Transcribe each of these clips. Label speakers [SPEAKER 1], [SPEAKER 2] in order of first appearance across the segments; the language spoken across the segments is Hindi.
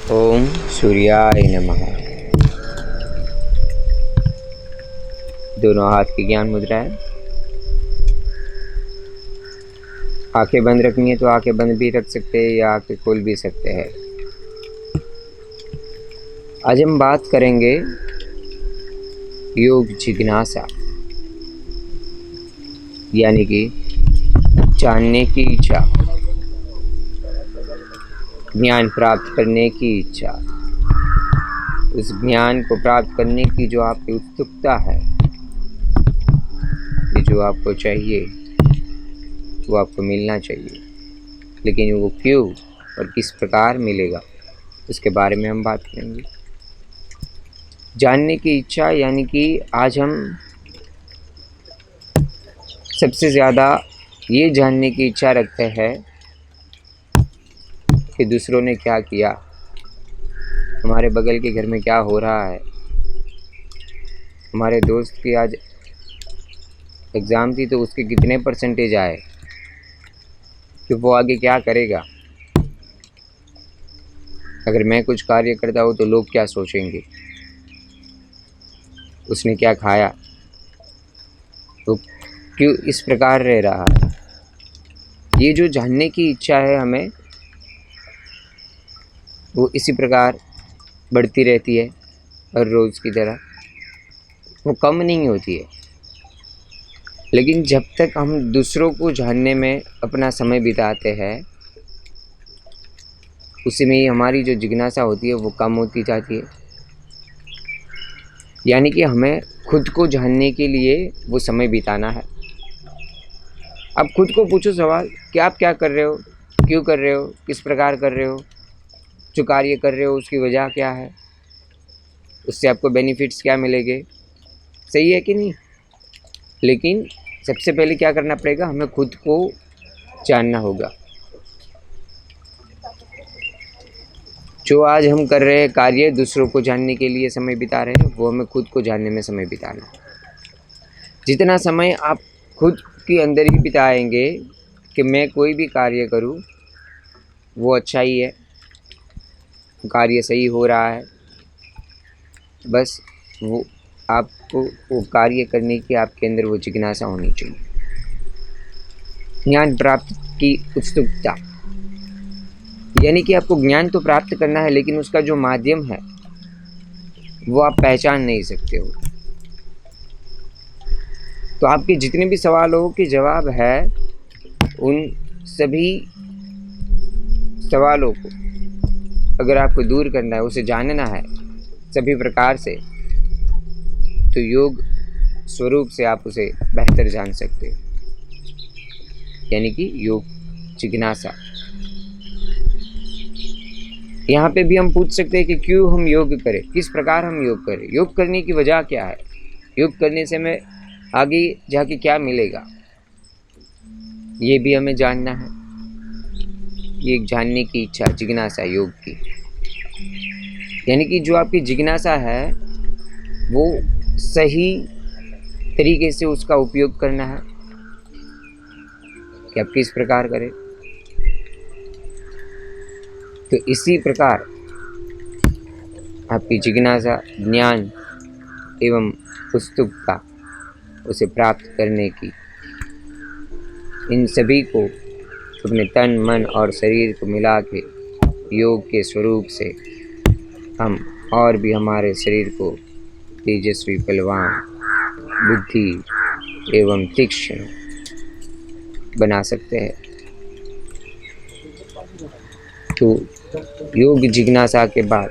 [SPEAKER 1] ओम सूर्याय नमः। दोनों हाथ की ज्ञान मुद्रा है। आंखें बंद रखनी है तो आंखें बंद भी रख सकते हैं या आंखें खोल भी सकते हैं। आज हम बात करेंगे योग जिज्ञासा, यानी कि जानने की इच्छा, ज्ञान प्राप्त करने की इच्छा। उस ज्ञान को प्राप्त करने की जो आपकी उत्सुकता है, कि जो आपको चाहिए वो आपको मिलना चाहिए, लेकिन वो क्यों और किस प्रकार मिलेगा उसके बारे में हम बात करेंगे। जानने की इच्छा, यानी कि आज हम सबसे ज़्यादा ये जानने की इच्छा रखते हैं कि दूसरों ने क्या किया, हमारे बगल के घर में क्या हो रहा है, हमारे दोस्त की आज एग्ज़ाम थी तो उसके कितने परसेंटेज आए, कि वो आगे क्या करेगा, अगर मैं कुछ कार्य करता हूँ तो लोग क्या सोचेंगे, उसने क्या खाया, वो क्यों इस प्रकार रह रहा है। ये जो जानने की इच्छा है हमें, वो इसी प्रकार बढ़ती रहती है हर रोज़ की तरह, वो कम नहीं होती है। लेकिन जब तक हम दूसरों को जानने में अपना समय बिताते हैं, उसी में ही हमारी जो जिज्ञासा होती है वो कम होती जाती है। यानी कि हमें खुद को जानने के लिए वो समय बिताना है। अब खुद को पूछो सवाल कि आप क्या कर रहे हो, क्यों कर रहे हो, किस प्रकार कर रहे हो, जो कार्य कर रहे हो उसकी वजह क्या है, उससे आपको बेनिफिट्स क्या मिलेंगे, सही है कि नहीं। लेकिन सबसे पहले क्या करना पड़ेगा, हमें खुद को जानना होगा। जो आज हम कर रहे हैं कार्य दूसरों को जानने के लिए समय बिता रहे हैं, वो हमें खुद को जानने में समय बिताना है। जितना समय आप खुद के अंदर ही बिताएंगे कि मैं कोई भी कार्य करूं वो अच्छा ही है, कार्य सही हो रहा है, बस वो आपको वो कार्य करने की आपके अंदर वो जिज्ञासा होनी चाहिए। ज्ञान प्राप्त की उत्सुकता, यानी कि आपको ज्ञान तो प्राप्त करना है, लेकिन उसका जो माध्यम है वो आप पहचान नहीं सकते हो। तो आपके जितने भी सवालों के जवाब है, उन सभी सवालों को अगर आपको दूर करना है, उसे जानना है सभी प्रकार से, तो योग स्वरूप से आप उसे बेहतर जान सकते हो, यानी कि योग जिज्ञासा। यहाँ पे भी हम पूछ सकते हैं कि क्यों हम योग करें, किस प्रकार हम योग करें, योग करने की वजह क्या है, योग करने से हमें आगे जाके क्या मिलेगा, ये भी हमें जानना है। ये एक जानने की इच्छा, जिज्ञासा योग की, यानी कि जो आपकी जिज्ञासा है वो सही तरीके से उसका उपयोग करना है कि आप किस प्रकार करें। तो इसी प्रकार आपकी जिज्ञासा, ज्ञान एवं उत्सुकता, उसे प्राप्त करने की, इन सभी को अपने तन मन और शरीर को मिला के योग के स्वरूप से हम और भी हमारे शरीर को तेजस्वी, बलवान, बुद्धि एवं तीक्ष्ण बना सकते हैं। तो योग जिज्ञासा के बाद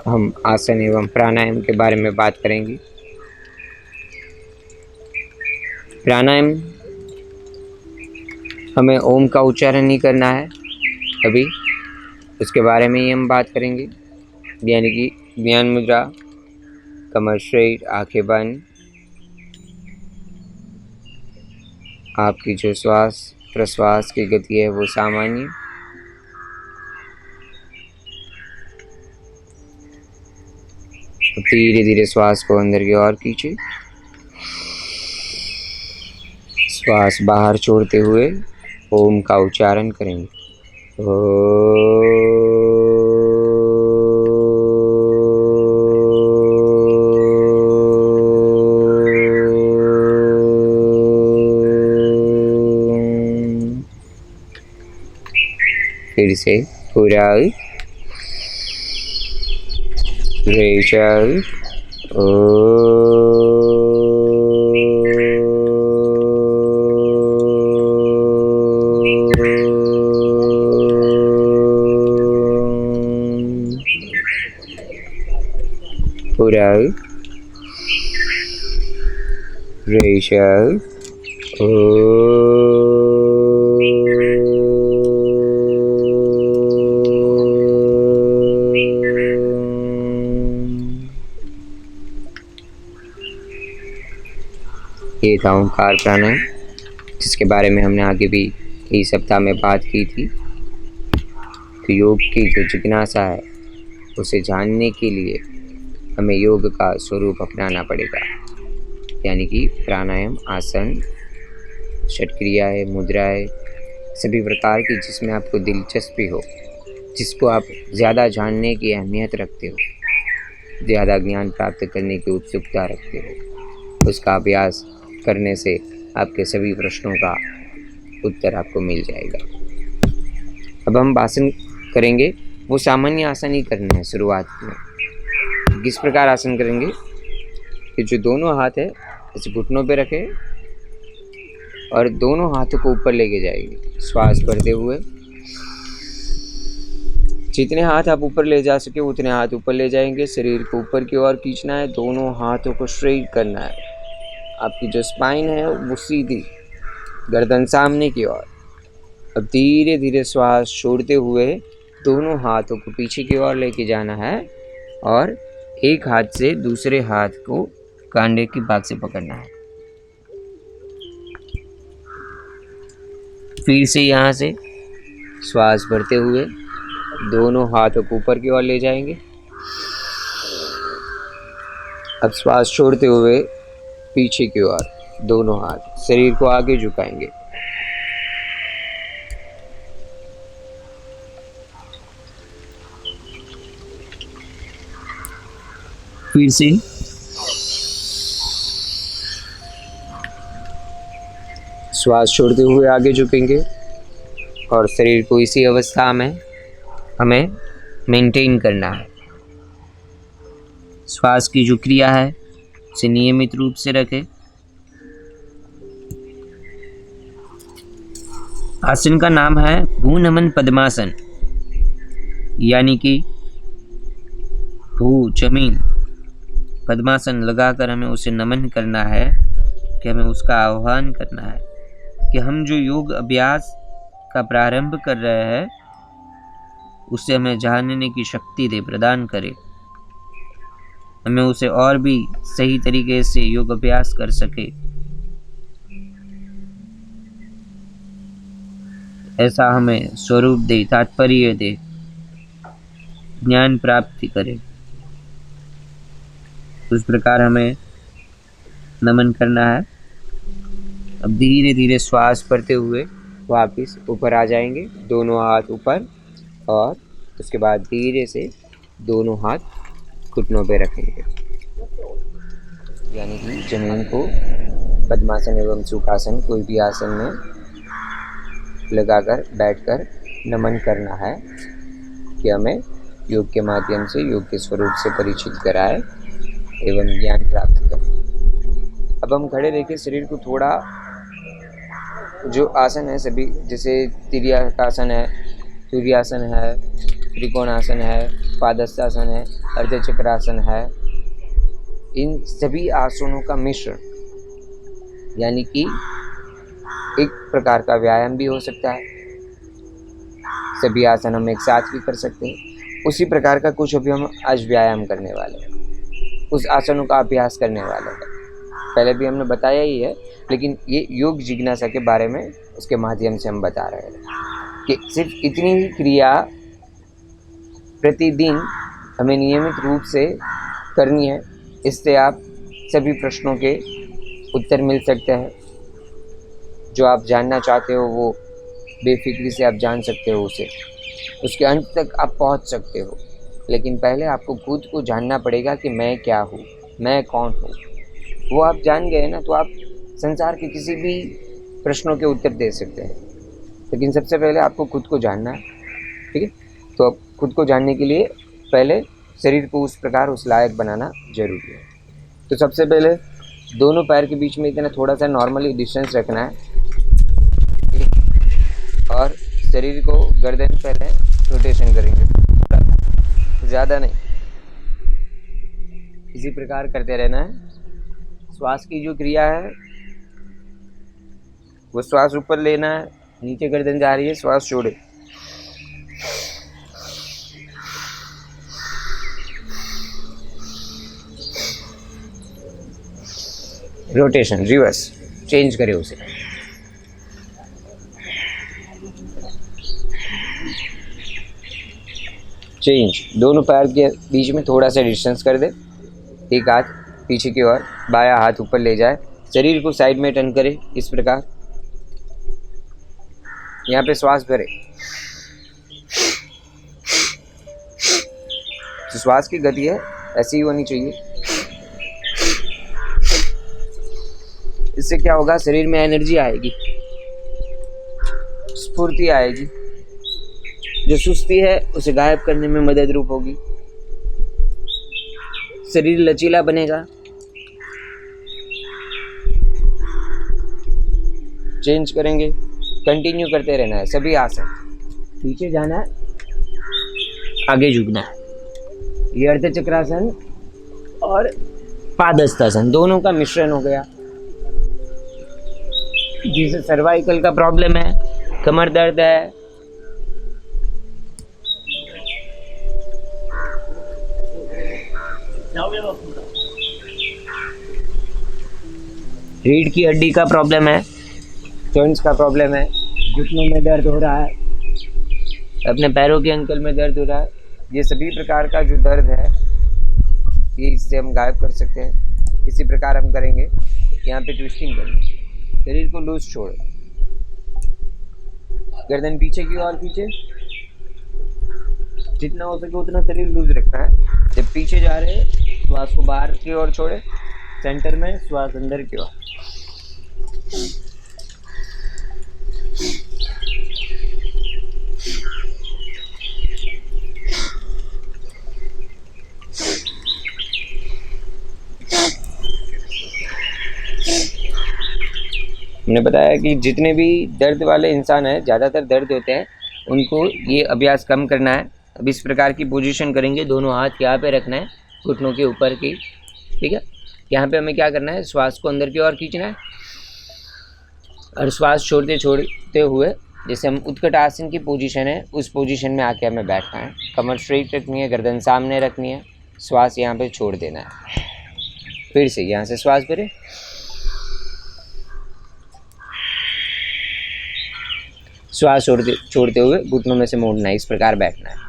[SPEAKER 1] हम आसन एवं प्राणायाम के बारे में बात करेंगे। प्राणायाम हमें ओम का उच्चारण नहीं करना है अभी, उसके बारे में ही हम बात करेंगे। यानी कि ज्ञान मुद्रा, कमर स्ट्रेट, आंखें बंद, आपकी जो श्वास प्रश्वास की गति है वो सामान्य, धीरे धीरे श्वास को अंदर की ओर खींचे, श्वास बाहर छोड़ते हुए ओम का उच्चारण करेंगे। ओ फिर से पूरा रेशा पूरा रेशा ये था ओंकार प्राणायाम, जिसके बारे में हमने आगे भी इस सप्ताह में बात की थी। तो योग की जो जिज्ञासा है उसे जानने के लिए हमें योग का स्वरूप अपनाना पड़ेगा, यानी कि प्राणायाम, आसन, षटक्रियाएँ, मुद्राएँ, सभी प्रकार की जिसमें आपको दिलचस्पी हो, जिसको आप ज़्यादा जानने की अहमियत रखते हो, ज़्यादा ज्ञान प्राप्त करने की उत्सुकता रखते हो, उसका अभ्यास करने से आपके सभी प्रश्नों का उत्तर आपको मिल जाएगा। अब हम आसन करेंगे, वो सामान्य आसन ही करना है शुरुआत में। किस प्रकार आसन करेंगे कि जो दोनों हाथ है इसे घुटनों पे रखें और दोनों हाथों को ऊपर लेके जाएंगे श्वास भरते हुए। जितने हाथ आप ऊपर ले जा सके उतने हाथ ऊपर ले जाएंगे। शरीर को ऊपर की ओर खींचना है, दोनों हाथों को स्ट्रेट करना है। आपकी जो स्पाइन है वो सीधी, गर्दन सामने की ओर। अब धीरे धीरे श्वास छोड़ते हुए दोनों हाथों को पीछे की ओर लेके जाना है और एक हाथ से दूसरे हाथ को कांधे की भाग से पकड़ना है। फिर से यहाँ से श्वास भरते हुए दोनों हाथों को ऊपर की ओर ले जाएंगे। अब श्वास छोड़ते हुए पीछे की ओर दोनों हाथ, शरीर को आगे झुकाएंगे। फिर से श्वास छोड़ते हुए आगे झुकेंगे और शरीर को इसी अवस्था में हमें मेंटेन करना है। श्वास की जो क्रिया है उसे नियमित रूप से रखें। आसन का नाम है भू नमन पद्मासन, यानी कि भू जमीन, पद्मासन लगाकर हमें उसे नमन करना है, कि हमें उसका आह्वान करना है कि हम जो योग अभ्यास का प्रारंभ कर रहे हैं उससे हमें जानने की शक्ति दे, प्रदान करे, हमें उसे और भी सही तरीके से योग अभ्यास कर सके, ऐसा हमें स्वरूप दे, तात्पर्य दे, ज्ञान प्राप्ति करे। उस प्रकार हमें नमन करना है। अब धीरे धीरे श्वास भरते हुए वापस ऊपर आ जाएंगे, दोनों हाथ ऊपर, और उसके बाद धीरे से दोनों हाथ घुटनों पे रखेंगे, यानी कि जमीन को पद्मासन एवं सुखासन कोई भी आसन में लगाकर बैठकर नमन करना है कि हमें योग के माध्यम से योग के स्वरूप से परिचित कराए एवं ज्ञान प्राप्त करें। अब हम खड़े रहकर शरीर को थोड़ा, जो आसन है सभी, जैसे तिर्यकासन है, सूर्यासन है, त्रिकोणासन है, पादस्तासन है, अर्धचक्रासन है, इन सभी आसनों का मिश्रण, यानी कि एक प्रकार का व्यायाम भी हो सकता है। सभी आसन हम एक साथ भी कर सकते हैं। उसी प्रकार का कुछ अभी हम आज व्यायाम करने वाले हैं, उस आसनों का अभ्यास करने वाले हैं। पहले भी हमने बताया ही है, लेकिन ये योग जिज्ञासा के बारे में उसके माध्यम से हम बता रहे हैं कि सिर्फ इतनी ही क्रिया प्रतिदिन हमें नियमित रूप से करनी है। इससे आप सभी प्रश्नों के उत्तर मिल सकते हैं। जो आप जानना चाहते हो वो बेफिक्री से आप जान सकते हो, उसके अंत तक आप पहुंच सकते हो। लेकिन पहले आपको खुद को जानना पड़ेगा कि मैं क्या हूँ, मैं कौन हूँ। वो आप जान गए ना, तो आप संसार के किसी भी प्रश्नों के उत्तर दे सकते हैं। लेकिन सबसे पहले आपको खुद को जानना है। ठीक है। तो अब खुद को जानने के लिए पहले शरीर को उस प्रकार उस लायक बनाना जरूरी है। तो सबसे पहले दोनों पैर के बीच में इतना थोड़ा सा नॉर्मली डिस्टेंस रखना है और शरीर को गर्दन पहले रोटेशन करेंगे, ज़्यादा नहीं, इसी प्रकार करते रहना है। श्वास की जो क्रिया है वो श्वास ऊपर लेना है, नीचे गर्दन जा रही है, श्वास छोड़े, रोटेशन रिवर्स चेंज करें उसे। चेंज, दोनों पैर के बीच में थोड़ा सा डिस्टेंस कर दे, एक हाथ पीछे की ओर, बायां हाथ ऊपर ले जाए, शरीर को साइड में टर्न करे इस प्रकार। यहाँ पे श्वास भरे, तो श्वास की गति है ऐसी ही होनी चाहिए। इससे क्या होगा, शरीर में एनर्जी आएगी, स्फूर्ति आएगी, जो सुस्ती है उसे गायब करने में मदद रूप होगी, शरीर लचीला बनेगा। चेंज करेंगे, कंटिन्यू करते रहना है सभी आसन। पीछे जाना है, आगे झुकना है। ये अर्ध चक्रासन और पादहस्तासन दोनों का मिश्रण हो गया। जिसे सर्वाइकल का प्रॉब्लम है, कमर दर्द है, रीढ़ की हड्डी का प्रॉब्लम है, जॉइंट्स का प्रॉब्लम है, घुटनों में दर्द हो रहा है, अपने पैरों के अंकल में दर्द हो रहा है, ये सभी प्रकार का जो दर्द है ये इससे हम गायब कर सकते हैं। इसी प्रकार हम करेंगे। यहाँ पे ट्विस्टिंग करना, शरीर को लूज छोड़, गर्दन पीछे की ओर खींचे, जितना हो सके उतना शरीर लूज रखना है। जब पीछे जा रहे हैं श्वास को बाहर की ओर छोड़े, सेंटर में श्वास अंदर की ओर। हमने बताया कि जितने भी दर्द वाले इंसान हैं, ज़्यादातर दर्द होते हैं, उनको ये अभ्यास कम करना है। अब इस प्रकार की पोजीशन करेंगे, दोनों हाथ यहाँ पे रखना है, घुटनों के ऊपर की, ठीक है। यहाँ पे हमें क्या करना है, श्वास को अंदर की ओर खींचना है और श्वास छोड़ते छोड़ते हुए, जैसे हम उत्कट आसन की पोजीशन है उस पोजीशन में आके हमें बैठना है। कमर स्ट्रेट रखनी है, गर्दन सामने रखनी है, श्वास यहाँ पे छोड़ देना है। फिर से यहाँ से श्वास भरे, श्वास छोड़ते हुए घुटनों में से मोड़ना है, इस प्रकार बैठना है।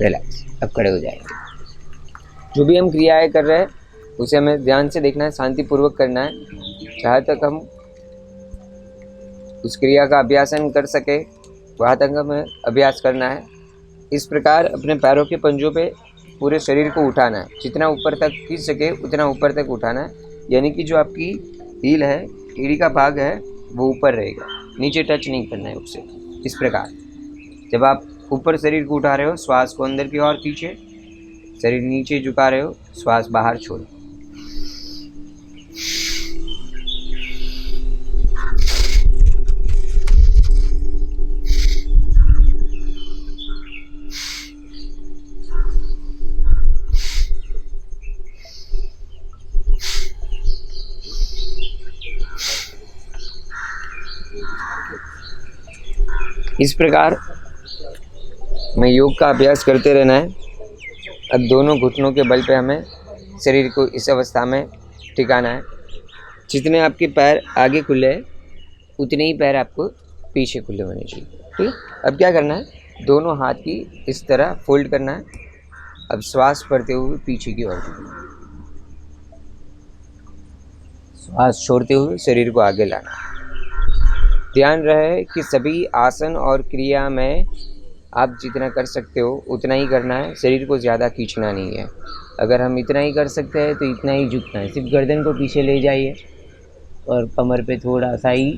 [SPEAKER 1] रिलैक्स, अब खड़े हो जाएंगे। जो भी हम क्रियाएं कर रहे हैं उसे हमें ध्यान से देखना है, शांतिपूर्वक करना है। जहाँ तक हम उस क्रिया का अभ्यासन कर सके वहाँ तक हमें अभ्यास करना है। इस प्रकार अपने पैरों के पंजों पे पूरे शरीर को उठाना है, जितना ऊपर तक खींच सके उतना ऊपर तक उठाना है। यानी कि जो आपकी हील है, एड़ी का भाग है, वो ऊपर रहेगा, नीचे टच नहीं करना है उससे। इस प्रकार जब आप ऊपर शरीर को उठा रहे हो, श्वास को अंदर की ओर खींचे, शरीर नीचे झुका रहे हो, श्वास बाहर छोड़ो। इस प्रकार में योग का अभ्यास करते रहना है। अब दोनों घुटनों के बल पे हमें शरीर को इस अवस्था में टिकाना है। जितने आपके पैर आगे खुले हैं उतने ही पैर आपको पीछे खुले होने चाहिए, ठीक है। अब क्या करना है, दोनों हाथ की इस तरह फोल्ड करना है। अब श्वास भरते हुए पीछे की ओर, श्वास छोड़ते हुए शरीर को आगे लाना। ध्यान रहे कि सभी आसन और क्रिया में आप जितना कर सकते हो उतना ही करना है, शरीर को ज़्यादा खींचना नहीं है। अगर हम इतना ही कर सकते हैं तो इतना ही झुकना है, सिर्फ गर्दन को पीछे ले जाइए और कमर पे थोड़ा सा ही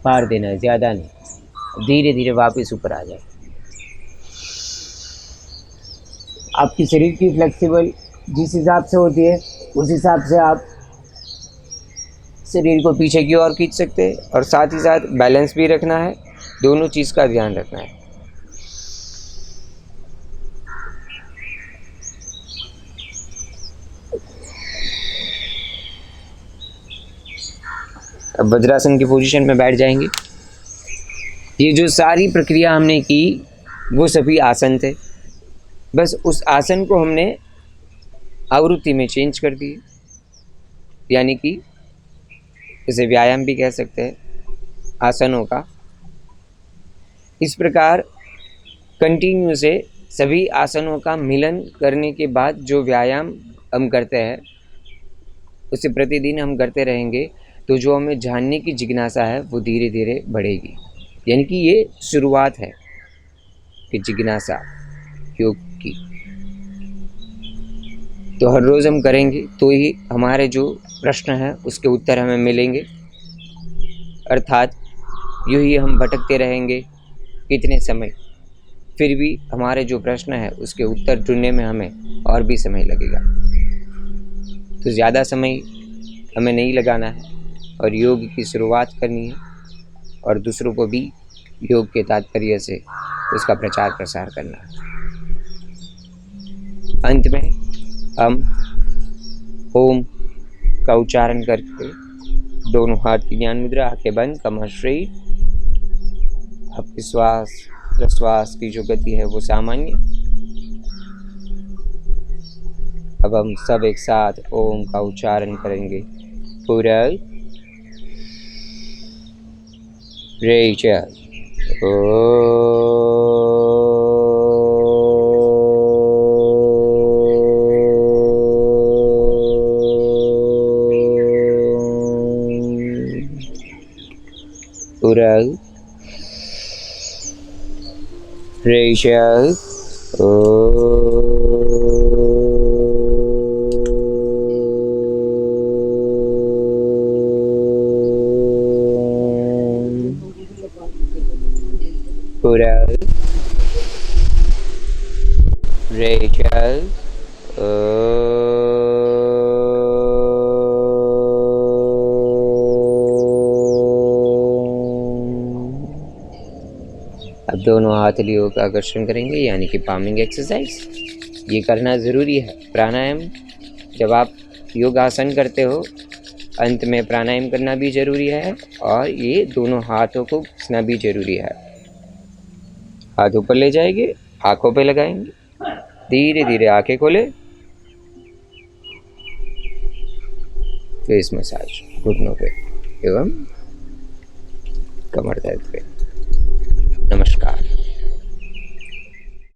[SPEAKER 1] भार देना है, ज़्यादा नहीं। धीरे धीरे वापस ऊपर आ जाए। आपकी शरीर की फ्लेक्सिबल जिस हिसाब से होती है उस हिसाब से आप शरीर को पीछे की ओर खींच सकते हैं, और साथ ही साथ बैलेंस भी रखना है, दोनों चीज़ का ध्यान रखना है। अब वज्रासन की पोजीशन में बैठ जाएंगे। ये जो सारी प्रक्रिया हमने की वो सभी आसन थे, बस उस आसन को हमने आवृत्ति में चेंज कर दिए, यानी कि इसे व्यायाम भी कह सकते हैं आसनों का। इस प्रकार कंटिन्यू से सभी आसनों का मिलन करने के बाद जो व्यायाम हम करते हैं उसे प्रतिदिन हम करते रहेंगे, तो जो हमें जानने की जिज्ञासा है वो धीरे धीरे बढ़ेगी। यानी कि ये शुरुआत है कि जिज्ञासा योग की। तो हर रोज़ हम करेंगे तो ही हमारे जो प्रश्न हैं उसके उत्तर हमें मिलेंगे, अर्थात यूँ ही हम भटकते रहेंगे कितने समय, फिर भी हमारे जो प्रश्न है उसके उत्तर ढूंढने में हमें और भी समय लगेगा। तो ज़्यादा समय हमें नहीं लगाना है और योग की शुरुआत करनी है, और दूसरों को भी योग के तात्पर्य से उसका प्रचार प्रसार करना है। अंत में हम ओम का उच्चारण करके दोनों हाथ की ज्ञान मुद्रा, आंखें बंद, कमर स्ट्रेट। आपकी श्वास प्रश्वास की जो गति है वो सामान्य। अब हम सब एक साथ ओम का उच्चारण करेंगे। पूरा रेचर पूरा रेचर पूरा रेचर अब दोनों हाथ लियों का आकर्षण करेंगे, यानी कि पामिंग एक्सरसाइज। ये करना ज़रूरी है। प्राणायाम जब आप योगासन करते हो अंत में प्राणायाम करना भी ज़रूरी है, और ये दोनों हाथों को घिसना भी ज़रूरी है। हाथ ऊपर ले जाएंगे, आँखों पे लगाएंगे, धीरे धीरे आँखें खोले, फेस मसाज घुटनों पे एवं कमर दर्द पे।